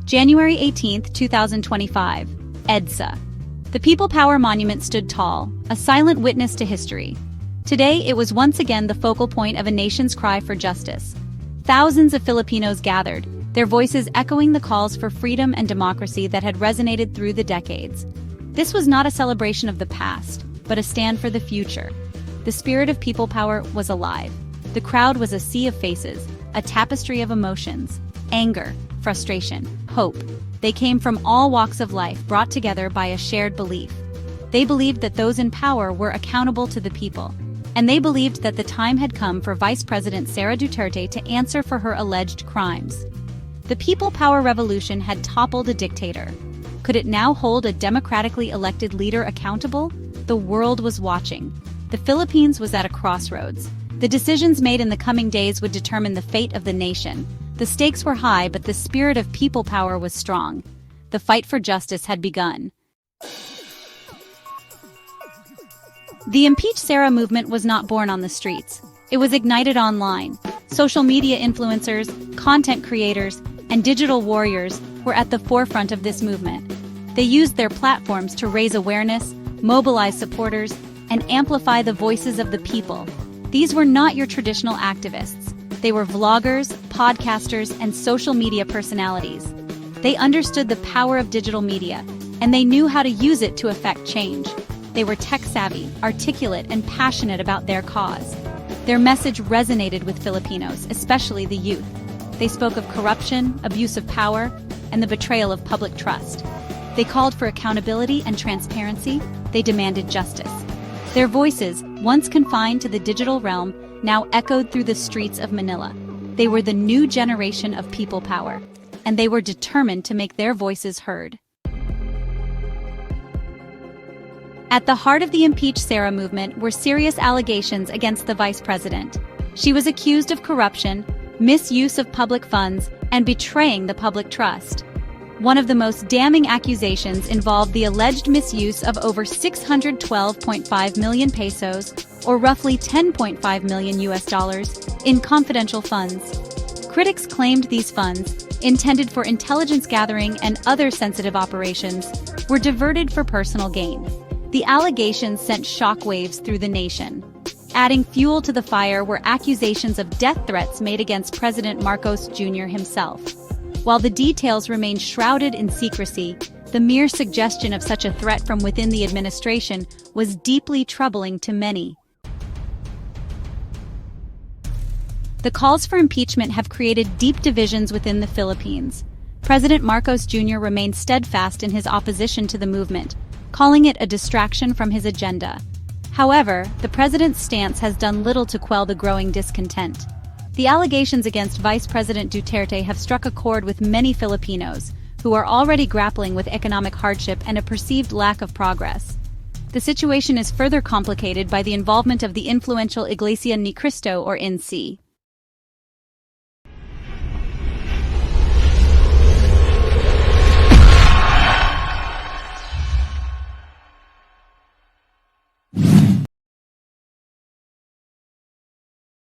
January 18, 2025. EDSA. The People Power Monument stood tall, a silent witness to history. Today, it was once again the focal point of a nation's cry for justice. Thousands of Filipinos gathered, their voices echoing the calls for freedom and democracy that had resonated through the decades. This was not a celebration of the past, but a stand for the future. The spirit of people power was alive. The crowd was a sea of faces, a tapestry of emotions: anger, frustration, hope. They came from all walks of life, brought together by a shared belief. They believed that those in power were accountable to the people, and they believed that the time had come for Vice President Sara Duterte to answer for her alleged crimes. The people power revolution had toppled a dictator. Could it now hold a democratically elected leader accountable? The world was watching. The Philippines was at a crossroads. The decisions made in the coming days would determine the fate of the nation. The stakes were high, but the spirit of people power was strong. The fight for justice had begun. The Impeach Sara movement was not born on the streets. It was ignited online. Social media influencers, content creators, and digital warriors were at the forefront of this movement. They used their platforms to raise awareness, mobilize supporters, and amplify the voices of the people. These were not your traditional activists. They were vloggers, podcasters, and social media personalities. They understood the power of digital media, and they knew how to use it to affect change. They were tech-savvy, articulate, and passionate about their cause. Their message resonated with Filipinos, especially the youth. They spoke of corruption, abuse of power, and the betrayal of public trust. They called for accountability and transparency. They demanded justice. Their voices, once confined to the digital realm, now echoed through the streets of Manila. They were the new generation of people power, and they were determined to make their voices heard. At the heart of the Impeach Sara movement were serious allegations against the vice president. She was accused of corruption, misuse of public funds, and betraying the public trust. One of the most damning accusations involved the alleged misuse of over 612.5 million pesos, or roughly $10.5 million in confidential funds. Critics claimed these funds, intended for intelligence gathering and other sensitive operations, were diverted for personal gain. The allegations sent shockwaves through the nation. Adding fuel to the fire were accusations of death threats made against President Marcos Jr. himself. While the details remained shrouded in secrecy, the mere suggestion of such a threat from within the administration was deeply troubling to many. The calls for impeachment have created deep divisions within the Philippines. President Marcos Jr. remained steadfast in his opposition to the movement, calling it a distraction from his agenda. However, the president's stance has done little to quell the growing discontent. The allegations against Vice President Duterte have struck a chord with many Filipinos, who are already grappling with economic hardship and a perceived lack of progress. The situation is further complicated by the involvement of the influential Iglesia ni Cristo or INC.